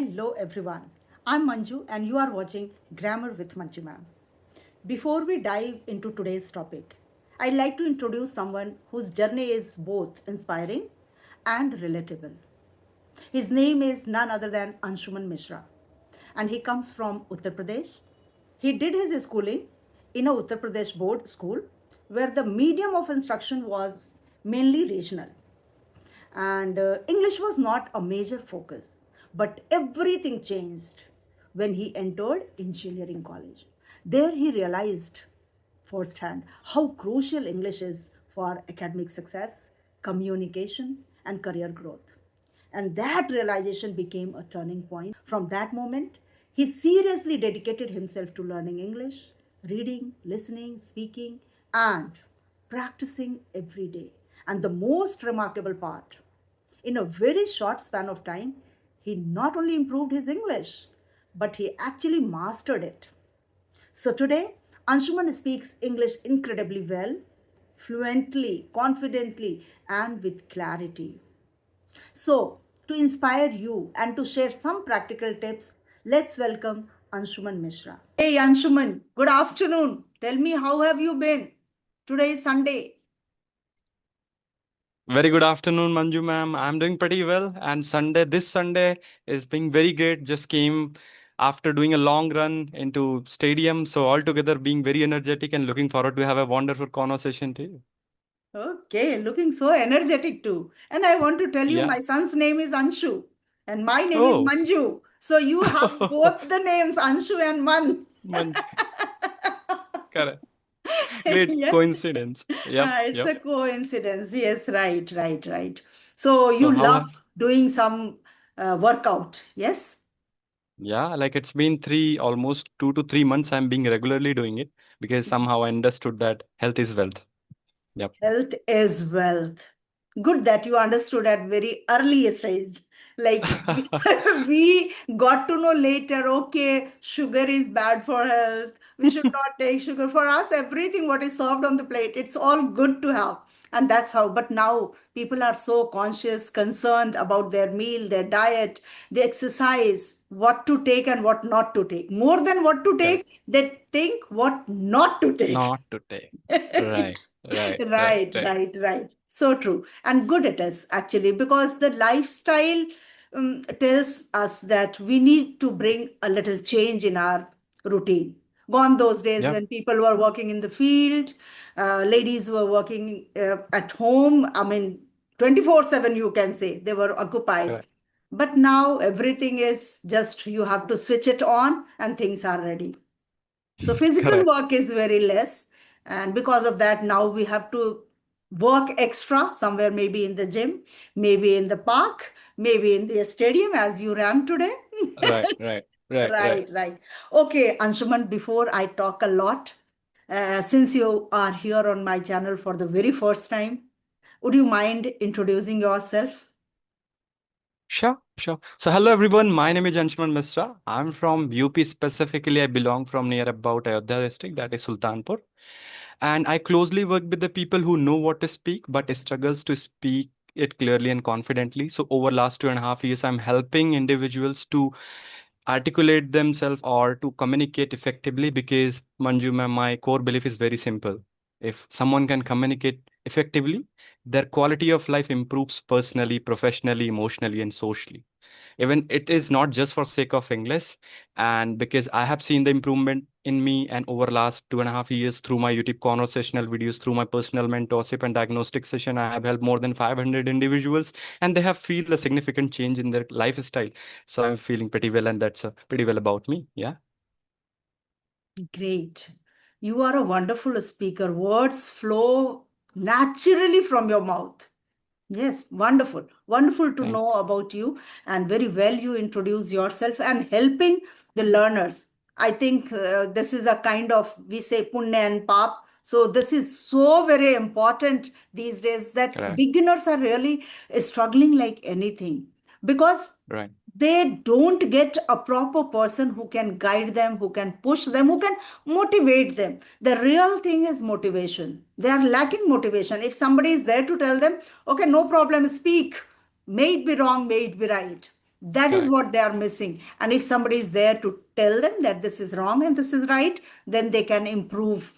Hello everyone. I'm Manju and you are watching Grammar with Manju ma'am. Before we dive into today's topic, I'd like to introduce someone whose journey is both inspiring and relatable. His name is none other than Anshuman Mishra and he comes from Uttar Pradesh. He did his schooling in a Uttar Pradesh board school where the medium of instruction was mainly regional and English was not a major focus. But everything changed when he entered engineering college. There he realized firsthand how crucial English is for academic success, communication, and career growth. And that realization became a turning point. From that moment, he seriously dedicated himself to learning English, reading, listening, speaking, and practicing every day. And the most remarkable part, in a very short span of time, he not only improved his English, but he actually mastered it. So today, Anshuman speaks English incredibly well, fluently, confidently, and with clarity. So, to inspire you and to share some practical tips, let's welcome Anshuman Mishra. Hey Anshuman, good afternoon. Tell me, how have you been? Today is Sunday. Very good afternoon, Manju ma'am. I'm doing pretty well, and this Sunday is being very great. Just came after doing a long run into stadium, so altogether being very energetic and looking forward to have a wonderful conversation too. Okay, looking so energetic too. And I want to tell you, Yeah. my son's name is Anshu and my name is Oh, Manju. So you have both the names Anshu and Man. Manju. Correct. Great Yeah. coincidence. Yep. It's Yep. a coincidence. Yes, right, right, right. So So you how? love doing some workout, yes? Yeah, like it's been almost 2 to 3 months. I'm being regularly doing it because somehow I understood that health is wealth. Yep. Health is wealth. Good that you understood at very early stage. Like we got to know later, okay, sugar is bad for health. We should not take sugar. For us, everything what is served on the plate, it's all good to have. And that's how. But now people are so conscious, concerned about their meal, their diet, the exercise, what to take and what not to take. More than what to Correct. take, they think what not to take. Not to take. Right. Right. Right. Right, Right. right, right. So true. And good it is actually because the lifestyle tells us that we need to bring a little change in our routine. Gone those days Yep. when people were working in the field, ladies were working at home. I mean, 24/7, you can say they were occupied. Correct. But now everything is just you have to switch it on and things are ready. So physical Correct. work is very less. And because of that, now we have to work extra somewhere, maybe in the gym, maybe in the park, maybe in the stadium as you ran today. Right. Right. Right. Right. Right, right. Okay, Anshuman, before I talk a lot, since you are here on my channel for the very first time, would you mind introducing yourself? Sure. Sure. So, hello everyone. My name is Anshuman Misra. I'm from UP specifically. I belong from near about Ayodhya district, that is Sultanpur. And I closely work with the people who know what to speak but struggles to speak it clearly and confidently. So, over last 2.5 years, I'm helping individuals to articulate themselves or to communicate effectively because Manju ma'am, my core belief is very simple. If someone can communicate effectively, their quality of life improves personally, professionally, emotionally, and socially. Even it is not just for sake of English, and because I have seen the improvement in me and over last 2.5 years through my YouTube conversational videos, through my personal mentorship and diagnostic session, I have helped more than 500 individuals, and they have feel a significant change in their lifestyle. So I'm feeling pretty well, and that's pretty well about me. Yeah. Great. You are a wonderful speaker. Words flow naturally from your mouth. Yes, wonderful. Wonderful to know Thanks. about you, and very well you introduce yourself and helping the learners. I think this is a kind of, we say, punya and pap. So, this is so very important these days that Correct. beginners are really struggling like anything because Right. they don't get a proper person who can guide them, who can push them, who can motivate them. The real thing is motivation. They are lacking motivation. If somebody is there to tell them, okay, no problem, speak, may it be wrong, may it be right. That is Correct. what they are missing. And if somebody is there to tell them that this is wrong and this is right, then they can improve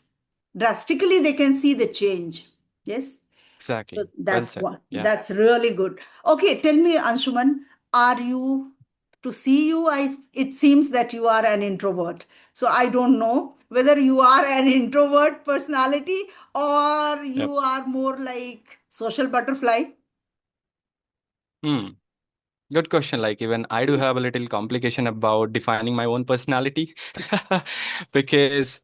drastically. They can see the change. Yes. So Exactly. Well that's said. what, Yeah. that's really good. Okay, tell me, Anshuman, are you, to see you, it seems that you are an introvert. So I don't know whether you are an introvert personality or Yep. you are more like social butterfly. Hmm. Good question. Like even I do have a little complication about defining my own personality because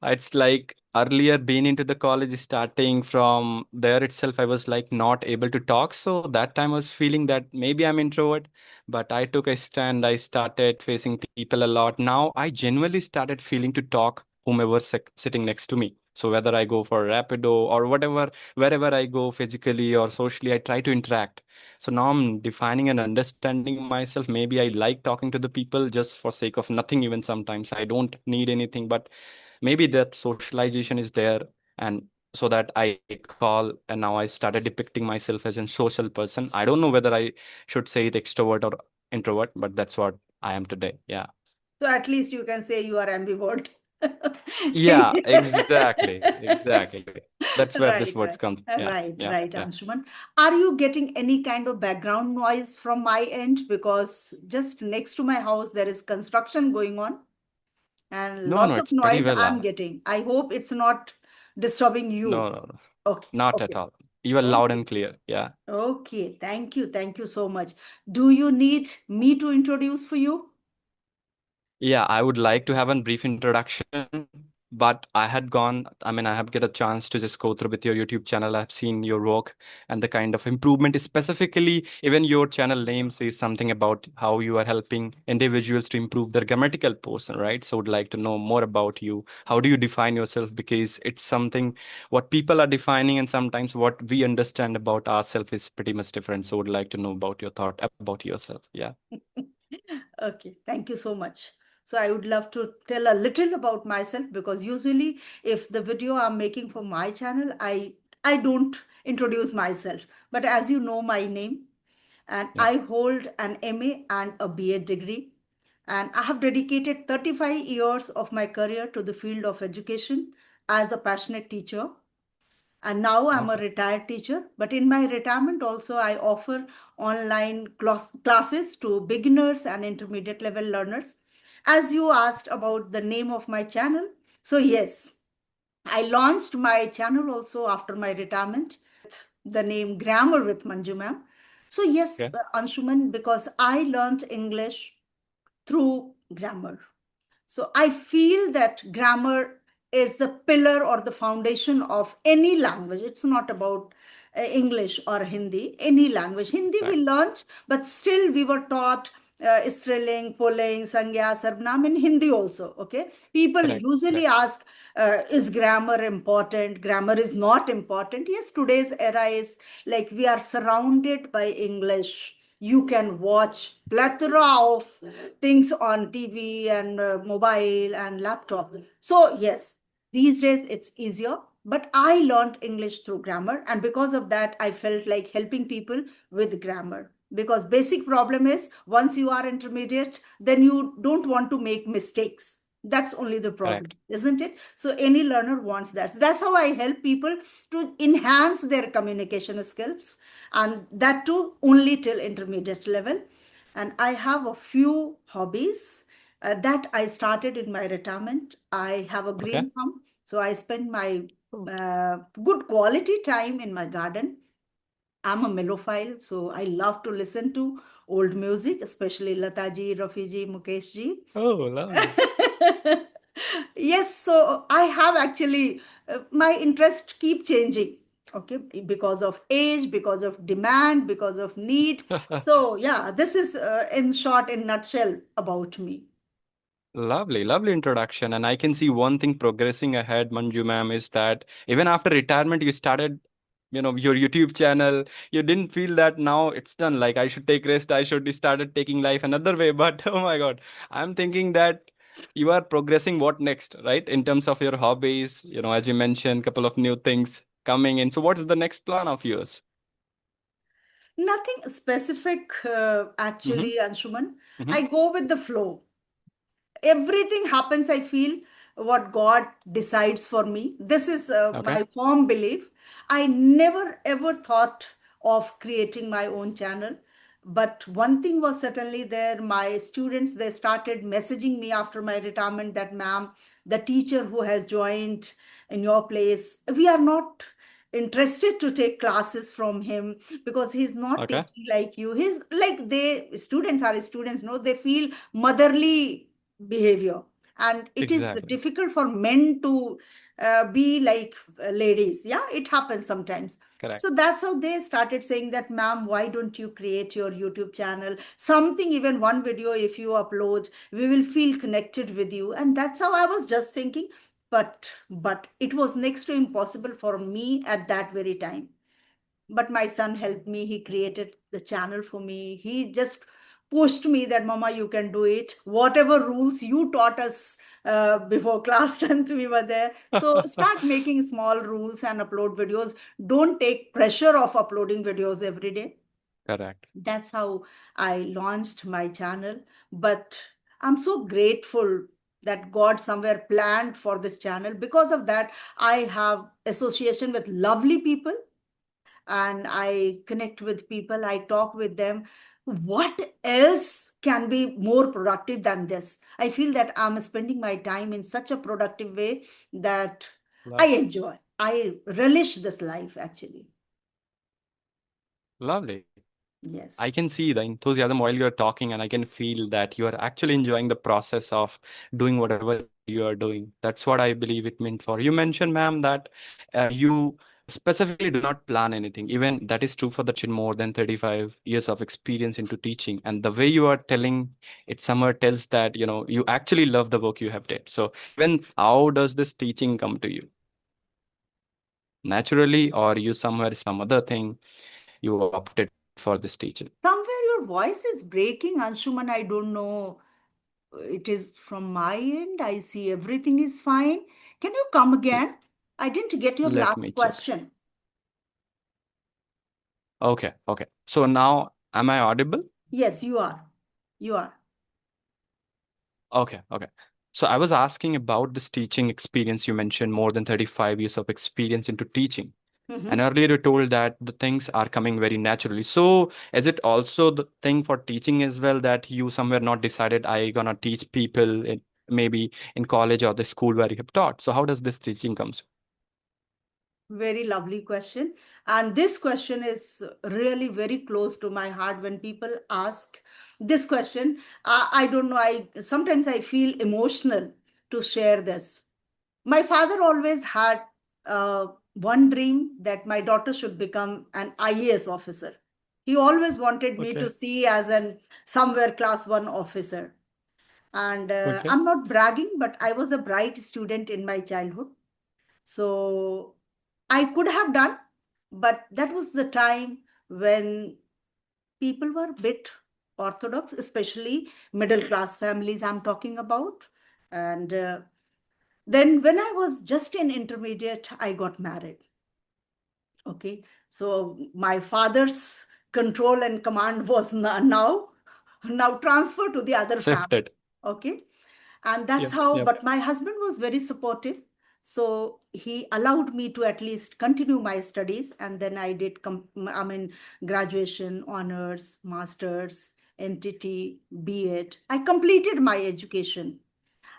it's like earlier being into the college starting from there itself I was like not able to talk. So that time I was feeling that maybe I'm introvert, but I took a stand. I started facing people a lot. Now I genuinely started feeling to talk whomever sitting next to me. So whether I go for Rapido or whatever, wherever I go physically or socially, I try to interact. So now I'm defining and understanding myself. Maybe I like talking to the people just for sake of nothing, even sometimes. I don't need anything, but maybe that socialization is there. And so that I call, and now I started depicting myself as a social person. I don't know whether I should say it extrovert or introvert, but that's what I am today. Yeah. So at least you can say you are ambivert. Yeah, exactly. Exactly. That's where this Right, words right. comes. Yeah. Right, Yeah. right, Yeah. Anshuman. Are you getting any kind of background noise from my end? Because just next to my house, there is construction going on and No, no, lots of it's pretty noise well. I'm getting. I hope it's not disturbing you. No, no, no. Okay, Not at okay, all. You are loud okay. and clear. Yeah. Okay, thank you. Thank you so much. Do you need me to introduce for you? Yeah, I would like to have a brief introduction, but I have get a chance to just go through with your YouTube channel. I've seen your work and the kind of improvement, specifically, even your channel name says something about how you are helping individuals to improve their grammatical portion, right? So would like to know more about you. How do you define yourself? Because it's something what people are defining, and sometimes what we understand about ourselves is pretty much different. So would like to know about your thought about yourself. Yeah. Okay, thank you so much. So I would love to tell a little about myself because usually if the video I'm making for my channel, I don't introduce myself. But as you know my name, and Yeah. I hold an MA and a BA degree, and I have dedicated 35 years of my career to the field of education as a passionate teacher, and now I'm a Okay. retired teacher, but in my retirement also I offer online classes to beginners and intermediate level learners. As you asked about the name of my channel, so yes, I launched my channel also after my retirement, the name Grammar with Manju ma'am. So yes, Okay. Anshuman, because I learned English through grammar. So I feel that grammar is the pillar or the foundation of any language. It's not about English or Hindi, any language. Hindi we Exactly. learned, but still we were taught Striling, Pulling, Sangya, Sarvnam in Hindi also. Okay. People Correct. usually Correct. ask, is grammar important? Grammar is not important. Yes, today's era is like we are surrounded by English. You can watch plethora of things on TV and mobile and laptop. So yes, these days it's easier. But I learned English through grammar, and because of that, I felt like helping people with grammar. Because basic problem is once you are intermediate, then you don't want to make mistakes. That's only the problem, Correct. isn't it? So any learner wants that. That's how I help people to enhance their communication skills, and that too only till intermediate level. And I have a few hobbies that I started in my retirement. I have a Okay. green thumb, so I spend my Oh. good quality time in my garden. I'm a mellophile, so I love to listen to old music, especially Lata ji, Rafi ji, Mukesh ji. Oh, lovely. Yes, so I have actually my interest keep changing. Okay, because of age, because of demand, because of need. So yeah, this is in short, in nutshell, about me. Lovely, lovely introduction. And I can see one thing progressing ahead, Manju ma'am, is that even after retirement, you started, your YouTube channel. You didn't feel that now it's done. Like I should take rest. I should started taking life another way. But oh my God, I'm thinking that you are progressing what next, right? In terms of your hobbies, as you mentioned, couple of new things coming in. So what is the next plan of yours? Nothing specific, Mm-hmm. actually, Anshuman. Mm-hmm. I go with the flow. Everything happens, I feel, what God decides for me. This is Okay. my firm belief. I never ever thought of creating my own channel, but one thing was certainly there. My students, they started messaging me after my retirement that, ma'am, the teacher who has joined in your place, we are not interested to take classes from him because he's not Okay. teaching like you. He's like, they students are students, no, they feel motherly behavior, and it is Exactly. difficult for men to be like ladies. Yeah, it happens sometimes. Correct. So that's how they started saying that, ma'am, why don't you create your YouTube channel, something, even one video if you upload, we will feel connected with you. And that's how I was just thinking, but it was next to impossible for me at that very time. But my son helped me. He created the channel for me. He just pushed me that, mama, you can do it, whatever rules you taught us before class 10th we were there, so start making small rules and upload videos. Don't take pressure of uploading videos every day. Correct. That's how I launched my channel. But I'm so grateful that God somewhere planned for this channel. Because of that, I have association with lovely people, and I connect with people, I talk with them. What else can be more productive than this? I feel that I'm spending my time in such a productive way that I Lovely. enjoy. I relish this life actually. Lovely. I can Yes. see the enthusiasm while you're talking, and I can feel that you are actually enjoying the process of doing whatever you are doing. That's what I believe it meant for. You mentioned, ma'am, that you specifically do not plan anything. Even that is true for the more than 35 years of experience into teaching. And the way you are telling it somewhere tells that, you actually love the work you have did. So even how does this teaching come to you? Naturally, or you somewhere some other thing you opted for this teaching? Somewhere your voice is breaking, Anshuman. I don't know. It is from my end. I see everything is fine. Can you come again? I didn't get your Let last me check. question. Okay, okay. So now, am I audible? Yes, you are. You are. Okay, okay. So I was asking about this teaching experience. You mentioned more than 35 years of experience into teaching. And Mhm. earlier you told that the things are coming very naturally. So is it also the thing for teaching as well that you somewhere not decided I gonna teach people in maybe in college or the school where you have taught? So how does this teaching comes? Very lovely question. And this question is really very close to my heart. When people ask this question, I don't know, I sometimes I feel emotional to share this. My father always had one dream that my daughter should become an IAS officer. He always wanted me to Okay, see as an somewhere class 1 officer. And okay, I'm not bragging, but I was a bright student in my childhood. So I could have done, but that was the time when people were a bit orthodox, especially middle class families I'm talking about. And then when I was just in intermediate, I got married. Okay. So my father's control and command was now transferred to the other family. shifted. Okay. And that's Yep, how, yep. but my husband was very supportive. So he allowed me to at least continue my studies. And then I did, I mean, graduation, honors, masters, NTT, B.Ed. I completed my education.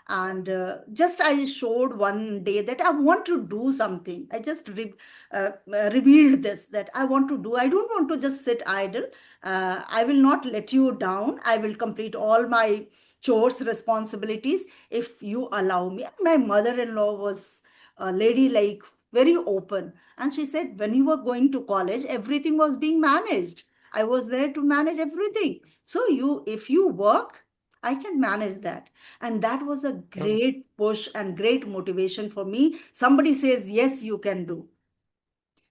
And just I showed one day that I want to do something. I just revealed this, that I want to do, I don't want to just sit idle. I will not let you down. I will complete all my chores, responsibilities, if you allow me. My mother-in-law was a lady, like, very open, and she said, when you were going to college, everything was being managed. I was there to manage everything. So you, if you work, I can manage that. And that was a Correct. great push and great motivation for me. Somebody says, yes, you can do.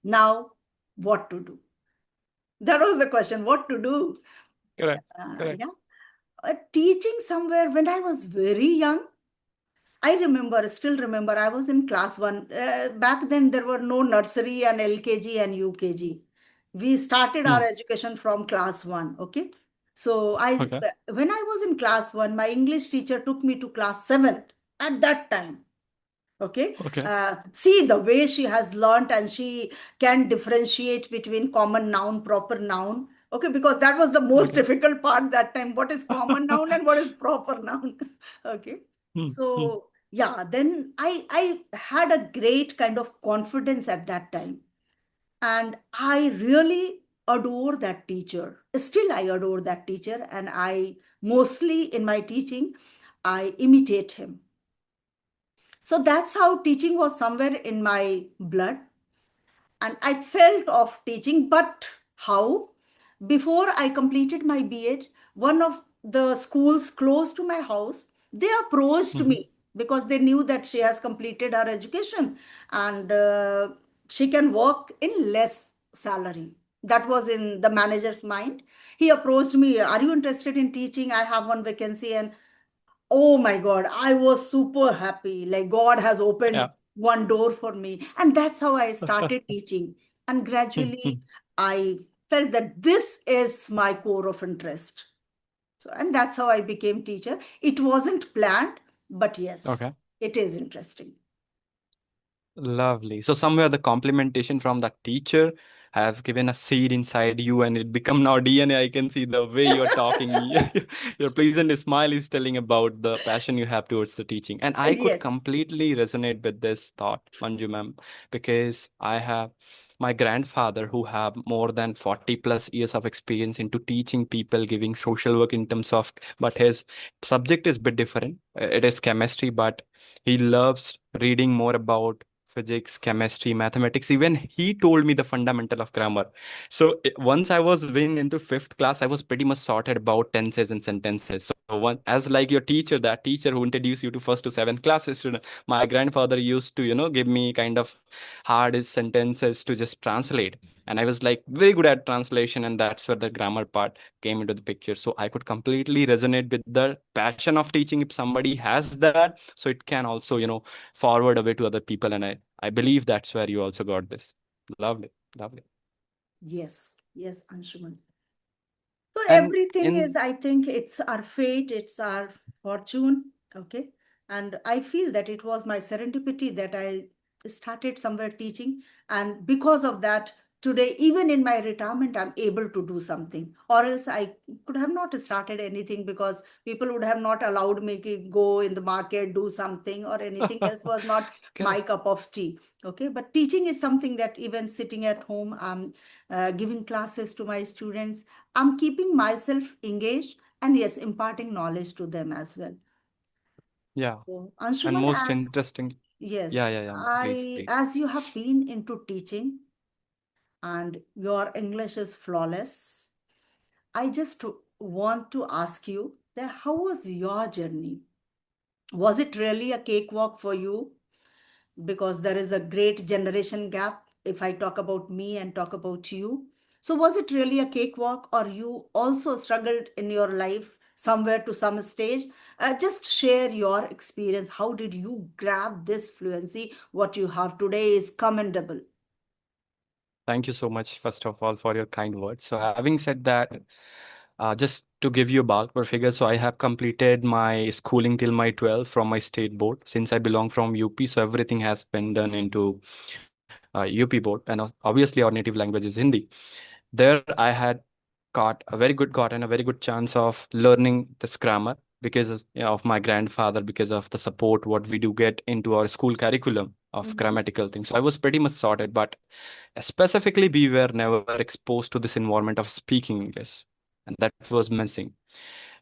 Now, what to do? That was the question, what to do? Correct. Correct. Yeah. Teaching somewhere when I was very young, I remember, still remember, I was in class 1. Back then, there were no nursery and LKG and UKG. We started our Hmm. education from class 1, okay? So Okay. when I was in class 1, my English teacher took me to class 7th at that time. Okay. Okay. See the way she has learnt, and she can differentiate between common noun, proper noun. Okay, because that was the most Okay. difficult part that time. What is common noun and what is proper noun? Okay. Hmm. Hmm. So yeah, then I had a great kind of confidence at that time, and I really adore that teacher. Still, I adore that teacher, and I mostly in my teaching, I imitate him. So that's how teaching was somewhere in my blood, and I felt of teaching. But how? Before I completed my B.Ed, one of the schools close to my house, they approached Hmm. me because they knew that she has completed her education, and she can work in less salary. That was in the manager's mind. He approached me, are you interested in teaching? I have one vacancy. And oh my God, I was super happy. Like God has opened Yeah. one door for me. And that's how I started teaching. And Hmm. Hmm. gradually I felt that this is my core of interest. So, and that's how I became teacher. It wasn't planned, but yes, Okay. it is interesting. Lovely. So somewhere the complementation from that teacher have given a seed inside you and it become now DNA. I can see the way you're talking. Your pleasant smile is telling about the passion you have towards the teaching. And I could Yes. completely resonate with this thought, Manju ma'am, because I have my grandfather who have more than 40 plus years of experience into teaching people, giving social work in terms of, but his subject is bit different. It is chemistry, but he loves reading more about physics, chemistry, mathematics. Even he told me the fundamental of grammar. So once I was win into fifth class, I was pretty much sorted about tenses and sentences. So one, as like your teacher, that teacher who introduced you to first to seventh class student, my grandfather used to, give me kind of hard sentences to just translate. And I was like very good at translation, and that's where the grammar part came into the picture. So I could completely resonate with the passion of teaching. If somebody has that, so it can also, forward away to other people. And I believe that's where you also got this. Lovely, lovely. Yes. Yes, Anshuman. So And everything is, in I think it's our fate, it's our fortune. Okay. And I feel that it was my serendipity that I started somewhere teaching. And because of that, today, even in my retirement, I'm able to do something. Or else I could have not started anything, because people would have not allowed me to go in the market, do something, or anything else was not my correct. cup of tea. Okay. But teaching is something that even sitting at home, I'm giving classes to my students. I'm keeping myself engaged, and yes, imparting knowledge to them as well. Yeah. So, And Anshuman, most as interesting. Yeah, yes, yeah, yeah. Please, please. as you have been into teaching and your English is flawless, I just want to ask you that how was your journey? Was it really a cakewalk for you? Because there is a great generation gap if I talk about me and talk about you. So, was it really a cakewalk, or you also struggled in your life somewhere to some stage? Just share your experience. How did you grab this fluency? What you have today is commendable. Thank you so much, first of all, for your kind words. So, having said that, just to give you a ballpark figure, so I have completed my schooling till my 12th from my state board. Since I belong from UP, so everything has been done into UP board, and obviously our native language is Hindi. There, I had gotten a very good chance of learning this grammar because of my grandfather, because of the support what we do get into our school curriculum of Mhm. grammatical things. So I was pretty much sorted, but specifically, we were never exposed to this environment of speaking English, and that was missing.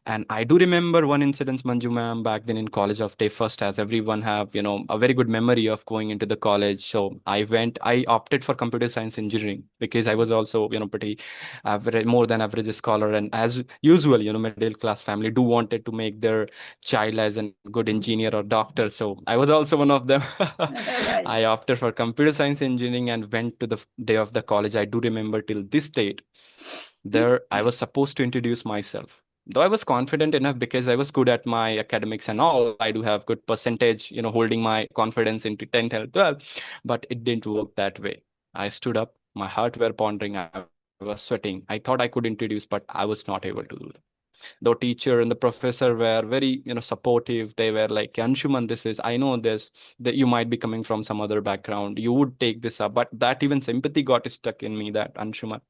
And I do remember one incident, Manju ma'am, back then in college of day first, as everyone have, a very good memory of going into the college. So I opted for computer science engineering because I was also, pretty average, more than average scholar. And as usual, middle class family do wanted to make their child as a good engineer or doctor. So I was also one of them. Right. I opted for computer science engineering and went to the day of the college. I do remember till this date. There, I was supposed to introduce myself. Though I was confident enough because I was good at my academics and all, I do have good percentage, holding my confidence into 10th and 12th, but it didn't work that way. I stood up, my heart were pondering. I was was sweating. I thought I could introduce, but I was not able to do that. The teacher and the professor were very, supportive. They were like, Anshuman, this is, I know this, that you might be coming from some other background. You would take this up. But that even sympathy got stuck in me that, Anshuman,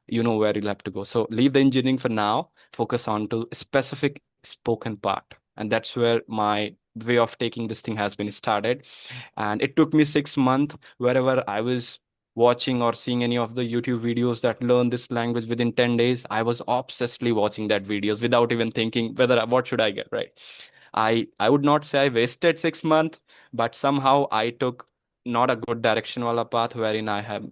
you know where you'll have to go. So leave the engineering for now, focus on to specific spoken part. And that's where my way of taking this thing has been started. And it took me 6 months wherever I was watching or seeing any of the YouTube videos that learn this language within 10 days. I was obsessively watching that videos without even thinking whether what should I get, right? I would not say I wasted 6 months, but somehow I took not a good direction wala path wherein I have,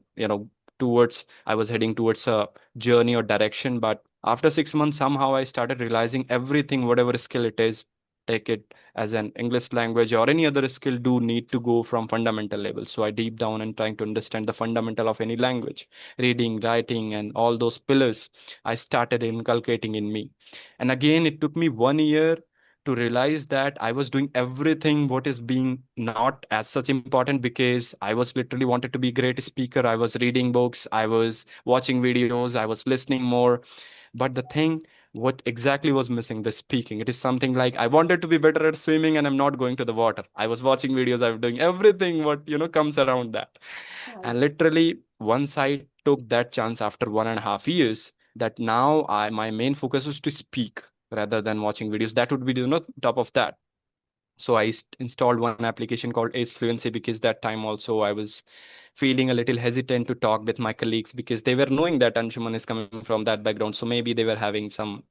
towards I was heading towards a journey or direction. But after 6 months, somehow I started realizing everything, whatever skill it is, take it as an English language or any other skill, do need to go from fundamental level. So I deep down and trying to understand the fundamental of any language, reading, writing, and all those pillars I started inculcating in me. And again, it took me 1 year to realize that I was doing everything what is being not as such important, because I was literally wanted to be great speaker. I was reading books, I was watching videos, I was listening more. But the thing, what exactly was missing, the speaking. It is something like I wanted to be better at swimming and I'm not going to the water. I was watching videos, I'm doing everything what comes around that. And literally once I took that chance after 1.5 years, that now my main focus is to speak rather than watching videos. That would be top of that. So I installed one application called Ace Fluency, because that time also I was feeling a little hesitant to talk with my colleagues, because they were knowing that Anshuman is coming from that background. So maybe they were having some,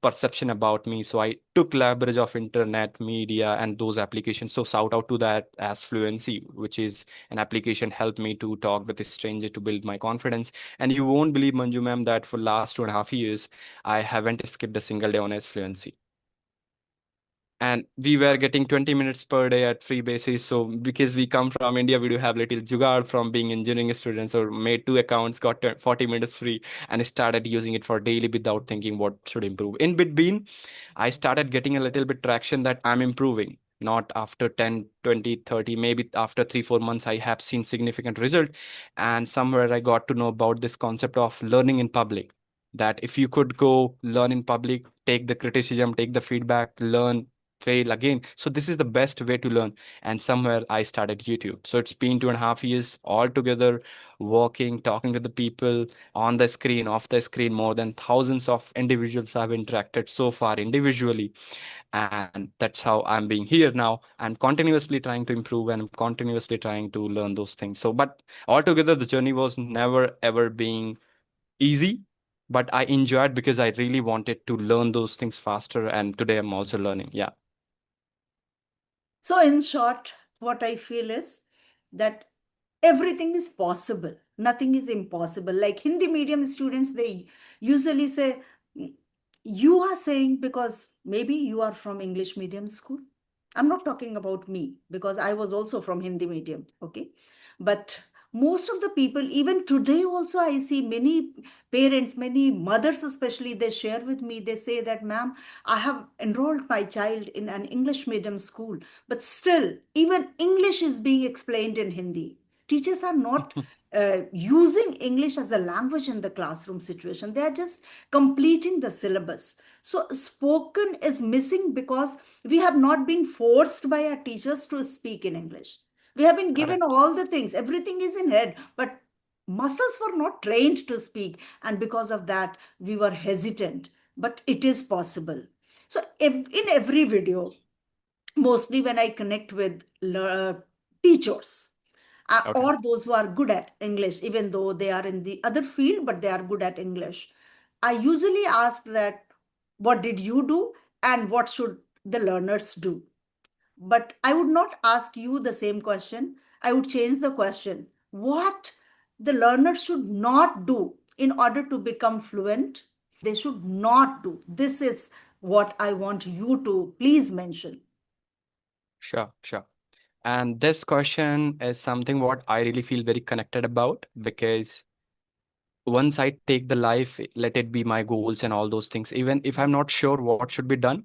perception about me. So I took leverage of internet media and those applications. So shout out to that as Fluency, which is an application helped me to talk with a stranger to build my confidence. And you won't believe, Manju ma'am, that for last 2.5 years, I haven't skipped a single day on Ace Fluency. And we were getting 20 minutes per day at free basis. So because we come from India, we do have little jugaad from being engineering students, or made two accounts, got 40 minutes free, and started using it for daily without thinking what should improve. In between, I started getting a little bit traction that I'm improving. Not after 10, 20, 30, maybe after 3, 4 months, I have seen significant result. And somewhere I got to know about this concept of learning in public, that if you could go learn in public, take the criticism, take the feedback, learn, fail again. So this is the best way to learn. And somewhere I started YouTube. So it's been 2.5 years all together, working, talking to the people on the screen, off the screen. More than thousands of individuals have interacted so far individually. And that's how I'm being here now. I'm continuously trying to improve, and I'm continuously trying to learn those things. So, but altogether, the journey was never ever being easy, but I enjoyed because I really wanted to learn those things faster. And today I'm also learning. Yeah. So, in short, what I feel is that everything is possible, nothing is impossible. Like Hindi medium students, they usually say, "Mm, you are saying because maybe you are from English medium school." I'm not talking about me because I was also from Hindi medium, okay? But most of the people, even today, also, I see many parents, many mothers, especially, they share with me, they say that, ma'am, I have enrolled my child in an English medium school, but still, even English is being explained in Hindi. Teachers are not using English as a language in the classroom situation. They are just completing the syllabus. So, spoken is missing because we have not been forced by our teachers to speak in English. We have been given Correct. all the things, everything is in head, but muscles were not trained to speak. And because of that, we were hesitant. But it is possible. So, in every video, mostly when I connect with teachers Okay. or those who are good at English, even though they are in the other field, but they are good at English, I usually ask that, what did you do and what should the learners do? But I would not ask you the same question. I would change the question. What the learner should not do in order to become fluent? They should not do. This is what I want you to please mention. Sure, sure. And this question is something what I really feel very connected about, because once I take the life, let it be my goals and all those things, even if I'm not sure what should be done.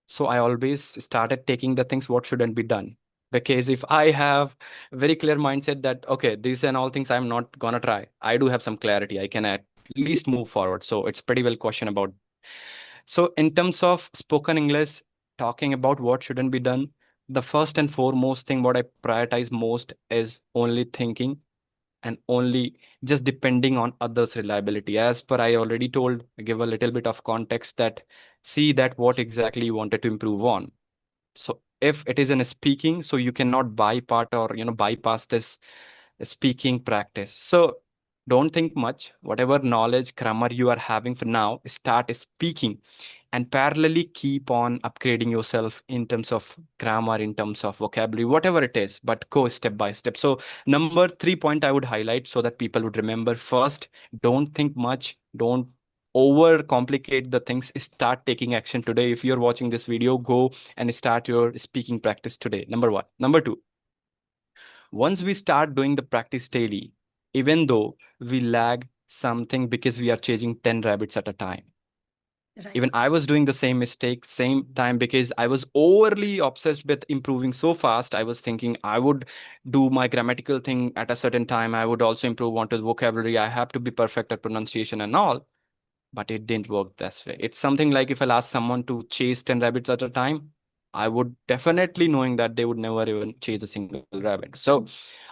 So I always started taking the things what shouldn't be done. Because if I have very clear mindset that okay, these and all things I'm not gonna try, I do have some clarity, I can at least move forward. So it's pretty well question about. So in terms of spoken English, talking about what shouldn't be done, the first and foremost thing what I prioritize most is only thinking and only just depending on others reliability. As per I already told, give a little bit of context that see that what exactly you wanted to improve on. So if it is in speaking, so you cannot bypass or bypass this speaking practice. So don't think much. Whatever knowledge grammar you are having for now, start speaking and parallelly keep on upgrading yourself in terms of grammar, in terms of vocabulary, whatever it is, but go step by step. So number 3 point I would highlight so that people would remember: first, don't think much, don't over complicate the things, start taking action today. If you're watching this video, go and start your speaking practice today. Number one. Number two, once we start doing the practice daily, even though we lag something because we are chasing 10 rabbits at a time. Right. Even I was doing the same mistake, same time, because I was overly obsessed with improving so fast. I was thinking I would do my grammatical thing at a certain time. I would also improve onto the vocabulary. I have to be perfect at pronunciation and all, but it didn't work this way. It's something like if I'll ask someone to chase 10 rabbits at a time, I would definitely knowing that they would never even chase a single rabbit. So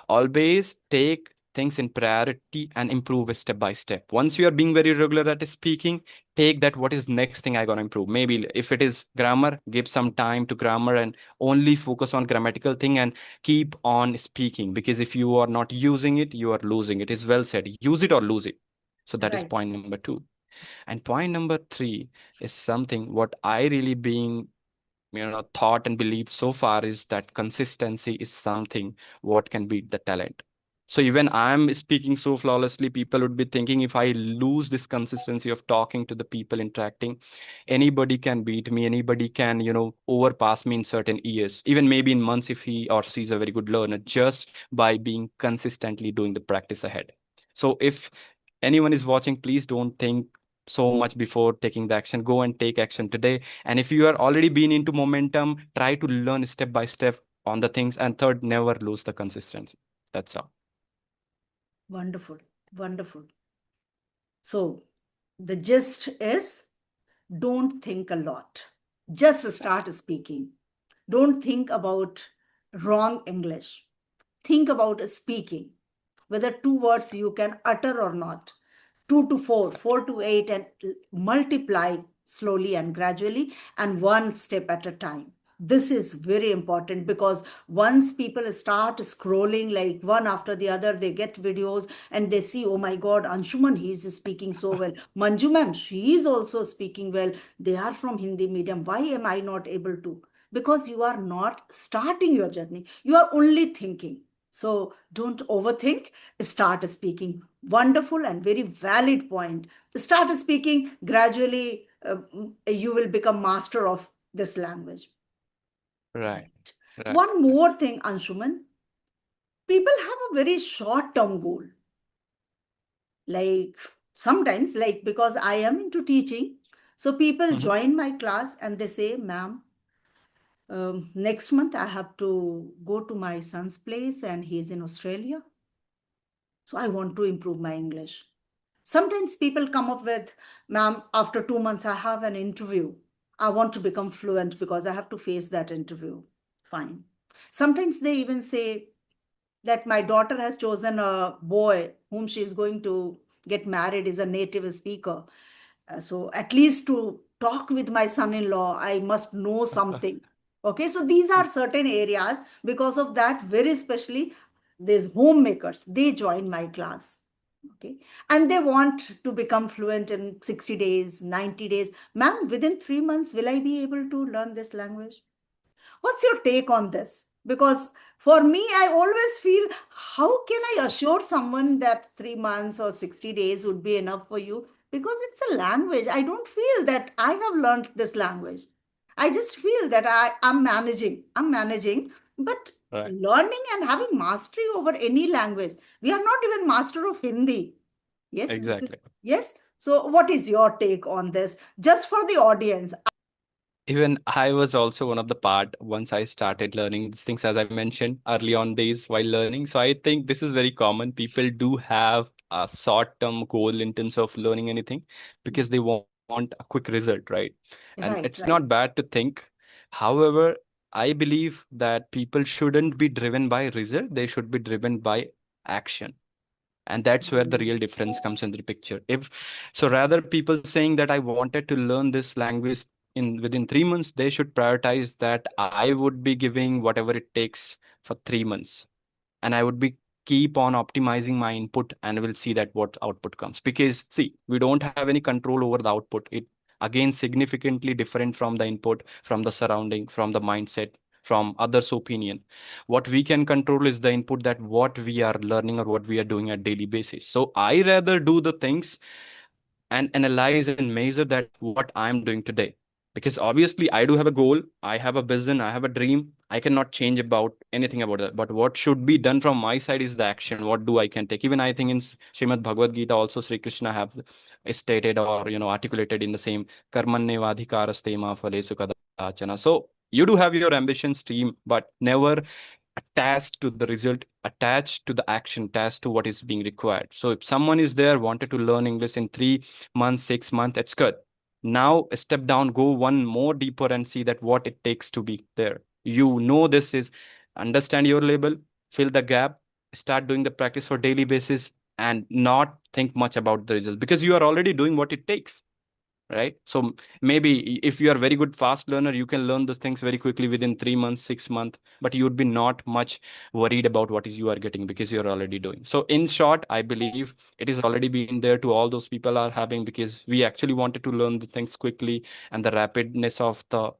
always take things in priority and improve step by step. Once you are being very regular at speaking, take that what is next thing I gonna improve. Maybe if it is grammar, give some time to grammar and only focus on grammatical thing and keep on speaking, because if you are not using it, you are losing it. Is well said, use it or lose it. So that is Right. point number two. And point number three is something what I really being thought and believed so far is that consistency is something what can beat the talent. So even I'm speaking so flawlessly, people would be thinking if I lose this consistency of talking to the people, interacting, anybody can beat me, anybody can overpass me in certain years, even maybe in months, if he or she is a very good learner, just by being consistently doing the practice ahead. So if anyone is watching, please don't think so much before taking the action. Go and take action today. And if you are already been into momentum, try to learn step by step on the things. And third, never lose the consistency. That's all. Wonderful. Wonderful. So the gist is, don't think a lot. Just start speaking. Don't think about wrong English. Think about speaking, whether two words you can utter or not. Two to four, Exactly. four to eight, and multiply slowly and gradually, and one step at a time. This is very important, because once people start scrolling like one after the other, they get videos and they see, oh my God, Anshuman, he is speaking so well. Manju ma'am, she is also speaking well. They are from Hindi medium. Why am I not able to? Because you are not starting your journey. You are only thinking. So don't overthink, start speaking. Wonderful and very valid point. Start speaking gradually, you will become master of this language. Right. Right. Right. One more thing, Anshuman, people have a very short term goal. Like sometimes, like because I am into teaching, so people Mhm. join my class and they say, ma'am, next month I have to go to my son's place and he's in Australia. So I want to improve my English. Sometimes people come up with, ma'am, after 2 months, I have an interview. I want to become fluent because I have to face that interview. Fine. Sometimes they even say that my daughter has chosen a boy whom she is going to get married is a native speaker. So at least to talk with my son-in-law, I must know something. Okay, so these are certain areas. Because of that, very especially these homemakers, they join my class. Okay, and they want to become fluent in 60 days, 90 days. Ma'am, within 3 months, will I be able to learn this language? What's your take on this? Because for me, I always feel, how can I assure someone that 3 months or 60 days would be enough for you? Because it's a language. I don't feel that I have learned this language. I just feel that I'm managing. I'm managing. But Right. learning and having mastery over any language, we are not even master of Hindi. Yes. Exactly. Yes. So, what is your take on this? Just for the audience. Even I was also one of the part once I started learning these things, as I mentioned early on days while learning. So I think this is very common. People do have a short-term goal in terms of learning anything because they want a quick result, right? And it's Right, not right. bad to think. However, I believe that people shouldn't be driven by result. They should be driven by action, and that's where the Mm, real difference comes into the picture. If so, rather people saying that I wanted to learn this language in within 3 months, they should prioritize that I would be giving whatever it takes for 3 months, and I would be keep on optimizing my input, and we'll see that what output comes. Because see, we don't have any control over the output. It again significantly different from the input, from the surrounding, from the mindset, from others' opinion. What we can control is the input, that what we are learning or what we are doing at daily basis. So I rather do the things and analyze and measure that what I'm doing today. Because obviously I do have a goal, I have a vision, I have a dream. I cannot change about anything about that. But what should be done from my side is the action. What do I can take? Even I think in Srimad Bhagavad Gita also Sri Krishna have stated or articulated in the same karmanyevadhikaraste ma phalesu kadachana. So you do have your ambitions team, but never attached to the result, attached to the action, attached to what is being required. So if someone is there wanted to learn English in 3 months, 6 months, it's good. Now step down, go one more deeper and see that what it takes to be there. This is, understand your label, fill the gap, start doing the practice for daily basis, and not think much about the results because you are already doing what it takes, right? So maybe if you are very good fast learner, you can learn those things very quickly within 3 months, 6 months, but you would be not much worried about what is you are getting because you're already doing. So in short, I believe it is already been there to all those people are having, because we actually wanted to learn the things quickly, and the rapidness of the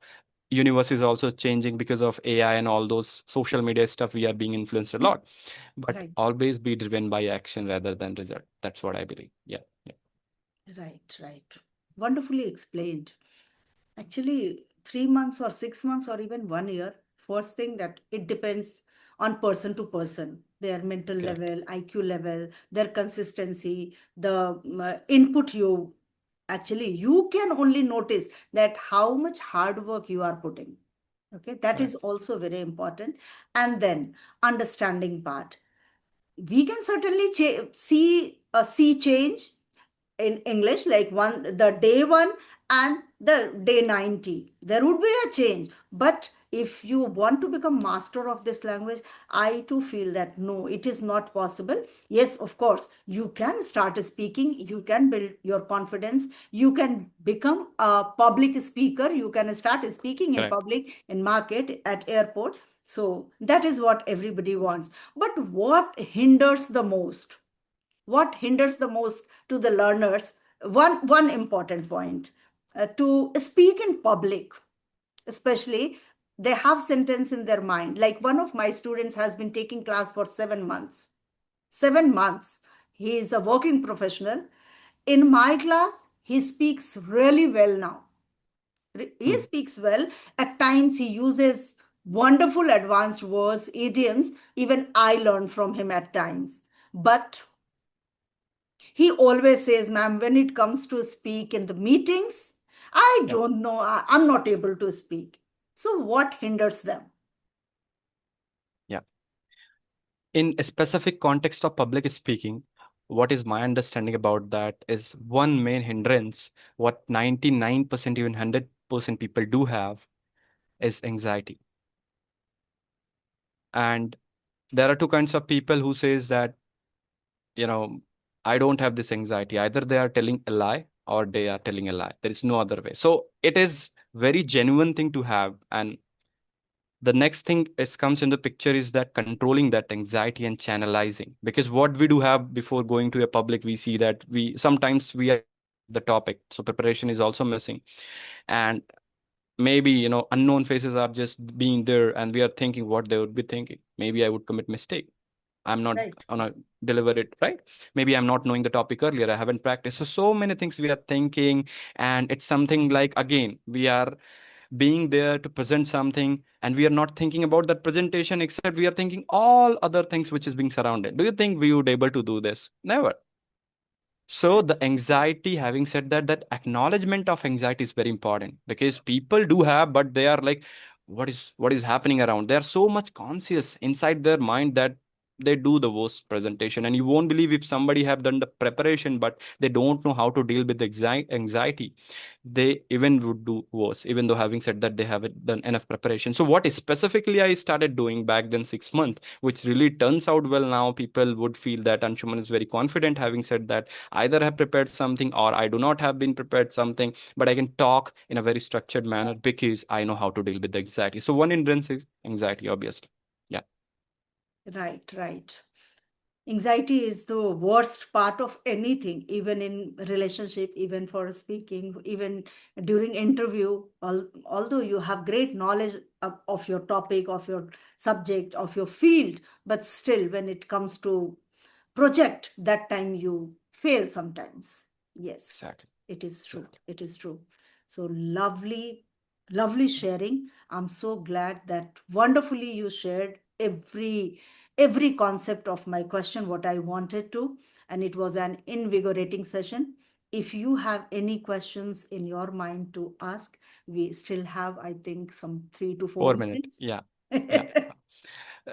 universe is also changing because of AI and all those social media stuff. We are being influenced a lot, but right, always be driven by action rather than result. That's what I believe. Yeah, yeah. right, right. Wonderfully explained. Actually, 3 months or 6 months or even 1 year, first thing that it depends on person to person, their mental Correct. level, IQ level, their consistency, the input you actually, you can only notice that how much hard work you are putting. Okay, that is Correct. also very important. And then understanding part, we can certainly see a sea change in English, like the day one and the day 90. There would be a change. But if you want to become master of this language, I too feel that no, it is not possible. Yes, of course, you can start speaking, you can build your confidence, you can become a public speaker, you can start speaking in Correct. public, in market, at airport. So that is what everybody wants. But what hinders the most? What hinders the most to the learners? One important point, to speak in public, especially they have sentence in their mind. Like one of my students has been taking class for 7 months. 7 months. He is a working professional. In my class, he speaks really well now. He Hmm. speaks well. At times, he uses wonderful advanced words, idioms. Even I learn from him at times. But he always says, ma'am, when it comes to speak in the meetings, I Yeah. don't know, I'm not able to speak. So, what hinders them? Yeah. In a specific context of public speaking, what is my understanding about that is one main hindrance, what 99%, even 100% people do have, is anxiety. And there are two kinds of people who says that, you know, I don't have this anxiety. Either they are telling a lie or they are telling a lie. There is no other way. So it is very genuine thing to have. And the next thing is comes in the picture is that controlling that anxiety and channelizing. Because what we do have before going to a public, we see that we sometimes we are the topic, so preparation is also missing. And maybe unknown faces are just being there, and we are thinking what they would be thinking. Maybe I would commit mistake, I'm not Right. gonna deliver it right. Maybe I'm not knowing the topic earlier, I haven't practiced. So many things we are thinking. And it's something like, again, we are being there to present something, and we are not thinking about that presentation, except we are thinking all other things which is being surrounded. Do you think we would able to do this? Never. So the anxiety, having said that, that acknowledgement of anxiety is very important because people do have, but they are like, what is happening around? They are so much conscious inside their mind that they do the worst presentation. And you won't believe if somebody have done the preparation, but they don't know how to deal with the anxiety, they even would do worse, even though having said that they haven't done enough preparation. So what specifically I started doing back then 6 months, which really turns out well now, people would feel that Anshuman is very confident, having said that either have prepared something or I do not have been prepared something, but I can talk in a very structured manner because I know how to deal with the anxiety. So one hindrance is anxiety, obviously. Yeah, Right, right. Anxiety is the worst part of anything, even in relationship, even for speaking, even during interview. Although you have great knowledge of your topic, of your subject, of your field, but still, when it comes to project, that time you fail sometimes. Yes, exactly. it is true. Exactly. It is true. So lovely, lovely sharing. I'm so glad that wonderfully you shared every concept of my question, what I wanted to, and it was an invigorating session. If you have any questions in your mind to ask, we still have, I think, some 3 to 4 4 minutes. minutes. Yeah. Yeah.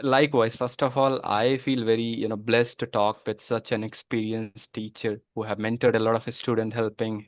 Likewise, first of all, I feel very, blessed to talk with such an experienced teacher who have mentored a lot of students, helping,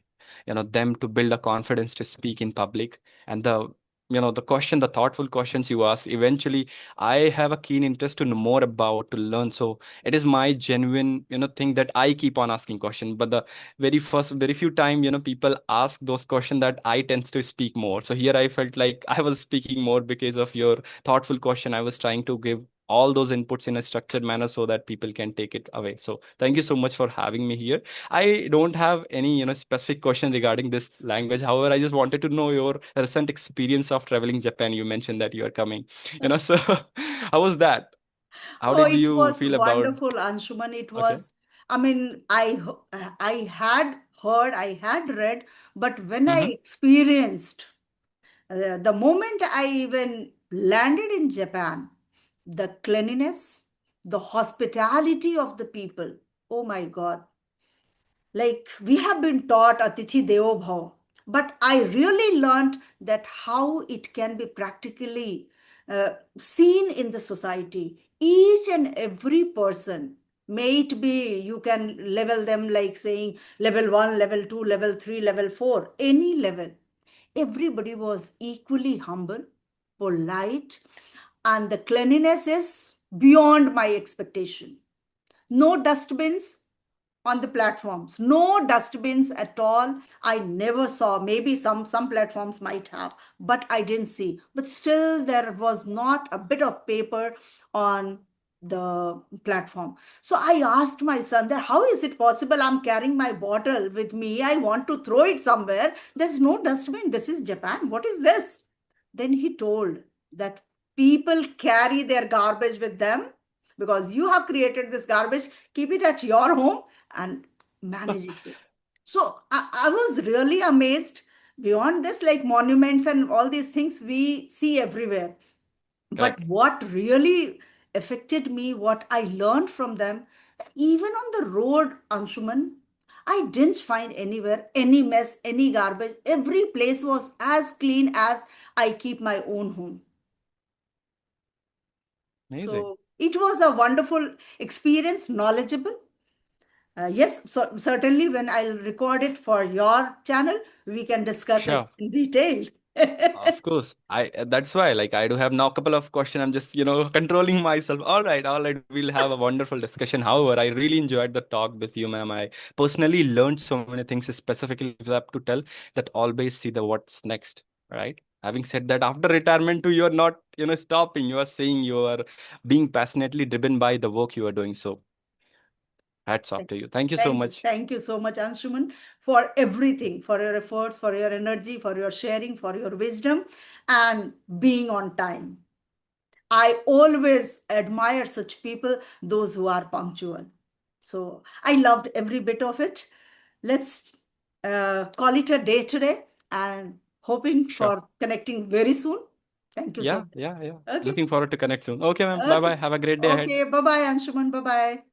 them to build a confidence to speak in public. And the thoughtful questions you ask, eventually, I have a keen interest to know more about, to learn. So it is my genuine, thing that I keep on asking questions. But the very few time, people ask those questions that I tends to speak more. So here I felt like I was speaking more because of your thoughtful question. I was trying to give all those inputs in a structured manner so that people can take it away. So thank you so much for having me here. I don't have any specific question regarding this language. However, I just wanted to know your recent experience of traveling Japan. You mentioned that you are coming, so how was that? How Oh, did it you was feel about? wonderful, Anshuman. It Okay. was, I mean, I had heard, I had read, but when I Mm-hmm. experienced, the moment I even landed in Japan, the cleanliness, the hospitality of the people, oh my God, like we have been taught Atithi Devo Bhava, but I really learned that how it can be practically seen in the society. Each and every person, may it be, you can level them like saying level 1, level 2, level 3, level 4, any level. Everybody was equally humble, polite, and the cleanliness is beyond my expectation. No dustbins on the platforms, no dustbins at all. I never saw, maybe some platforms might have, but I didn't see. But still there was not a bit of paper on the platform. So I asked my son that how is it possible, I'm carrying my bottle with me, I want to throw it somewhere, there's no dustbin, this is Japan, what is this? Then he told that people carry their garbage with them because you have created this garbage, keep it at your home and manage it. So I was really amazed. Beyond this, like monuments and all these things we see everywhere. But Correct. what really affected me, what I learned from them, even on the road, Anshuman, I didn't find anywhere any mess, any garbage. Every place was as clean as I keep my own home. Amazing. So it was a wonderful experience, knowledgeable. Yes, so certainly when I'll record it for your channel, we can discuss it Sure. in detail. Of course. That's why, like, I do have now a couple of questions. I'm just, controlling myself. All right, we'll have a wonderful discussion. However, I really enjoyed the talk with you, ma'am. I personally learned so many things, specifically if I have to tell that always see the what's next, right? Having said that, after retirement too, you're not, stopping. You are saying you are being passionately driven by the work you are doing. So hats off to you. Thank you so Thank you. much. Thank you so much, Anshuman, for everything, for your efforts, for your energy, for your sharing, for your wisdom, and being on time. I always admire such people, those who are punctual. So I loved every bit of it. Let's call it a day today and hoping Sure. for connecting very soon. Thank you so Yeah, much. yeah, yeah. Okay. Looking forward to connect soon. Okay, ma'am. Bye Okay. bye. Have a great day ahead. Okay. Bye bye, Anshuman. Bye bye.